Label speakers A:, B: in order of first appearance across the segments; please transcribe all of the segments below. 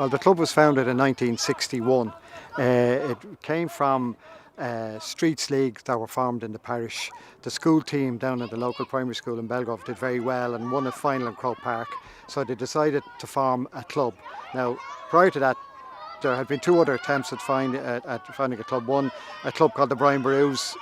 A: Well, the club was founded in 1961. It came from streets leagues that were formed in the parish. The school team down at the local primary school in Belgrove did very well and won a final in Croke Park, so they decided to form a club. Now, prior to that, there had been two other attempts at finding a club. One, a club called the Brian Boru's,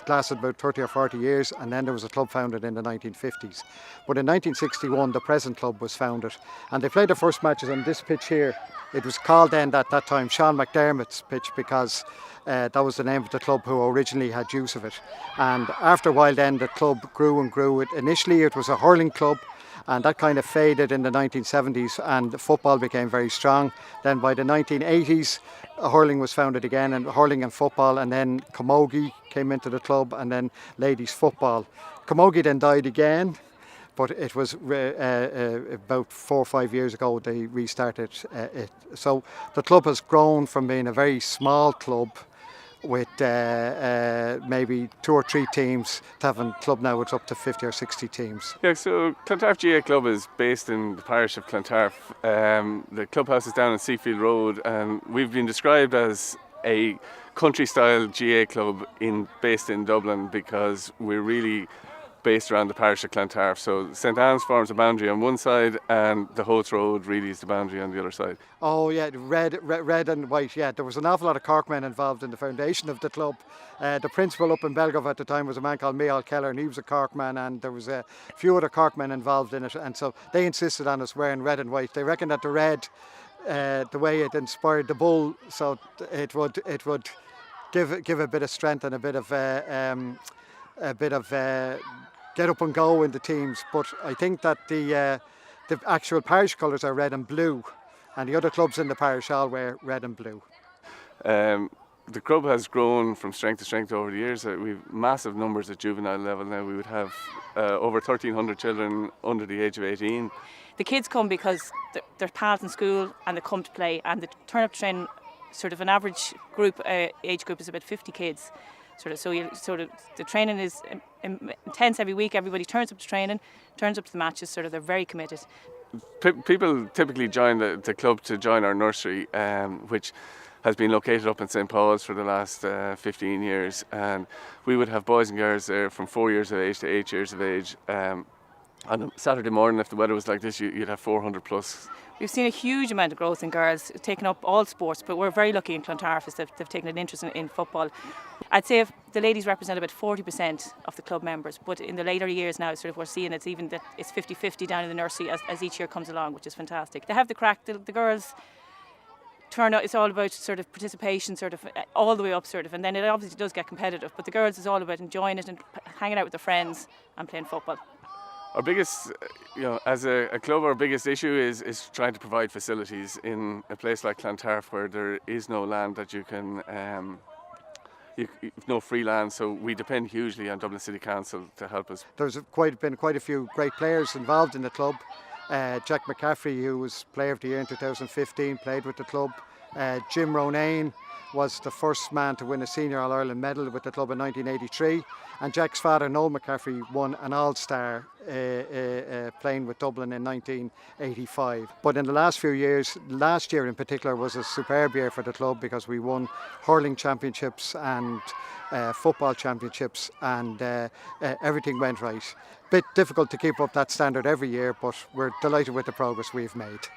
A: lasted about 30 or 40 years, and then there was a club founded in the 1950s. But in 1961 the present club was founded, and they played their first matches on this pitch here. It was called then at that time Sean McDermott's pitch because that was the name of the club who originally had use of it. And after a while then the club grew and grew. Initially it was a hurling club, and that kind of faded in the 1970s, and football became very strong. Then by the 1980s hurling was founded again, and hurling and football, and then camogie came into the club, and then ladies football. Camogie then died again, but it was about 4 or 5 years ago they restarted it. So the club has grown from being a very small club with maybe 2 or 3 teams to having a club now it's up to 50 or 60 teams.
B: Yeah, so Clontarf GAA Club is based in the parish of Clontarf. The clubhouse is down on Seafield Road, and we've been described as a country-style GAA club based in Dublin because we're really based around the parish of Clontarf. So St Anne's forms a boundary on one side, and the Hoath Road really is the boundary on the other side.
A: Oh yeah, red and white. Yeah, there was an awful lot of Corkmen involved in the foundation of the club. The principal up in Belgrove at the time was a man called Micheál Keller, and he was a Corkman, and there was a few other Corkmen involved in it, and so they insisted on us wearing red and white. They reckoned that the red, the way it inspired the bull, so it would give a bit of strength and a bit of get up and go in the teams. But I think that the actual parish colours are red and blue, and the other clubs in the parish all wear red and blue.
B: The club has grown from strength to strength over the years. We've massive numbers at juvenile level now. We would have over 1,300 children under the age of 18.
C: The kids come because they're pals in school and they come to play, and they turn up to train. Sort of an average group age group is about 50 kids. So the training is intense every week. Everybody turns up to training, turns up to the matches. They're very committed.
B: People typically join the club to join our nursery, which has been located up in St Paul's for the last 15 years. And we would have boys and girls there from 4 years of age to 8 years of age. On a Saturday morning, if the weather was like this, you'd have 400 plus.
C: We've seen a huge amount of growth in girls, taking up all sports, but we're very lucky in Clontarf is that they've taken an interest in football. I'd say if the ladies represent about 40% of the club members, but in the later years now, we're seeing it's even that it's 50-50 down in the nursery as each year comes along, which is fantastic. They have the crack. The girls turn out. It's all about sort of participation, all the way up, and then it obviously does get competitive. But the girls is all about enjoying it and hanging out with their friends and playing football.
B: Our biggest, as a club, our biggest issue is trying to provide facilities in a place like Clontarf where there is no land that you can, no free land, so we depend hugely on Dublin City Council to help us.
A: There's been quite a few great players involved in the club. Jack McCaffrey, who was Player of the Year in 2015, played with the club. Jim Ronayne was the first man to win a Senior All-Ireland medal with the club in 1983, and Jack's father Nolan McCaffrey won an All-Star playing with Dublin in 1985. But in the last few years, last year in particular was a superb year for the club because we won hurling championships and football championships, and everything went right. Bit difficult to keep up that standard every year, but we're delighted with the progress we've made.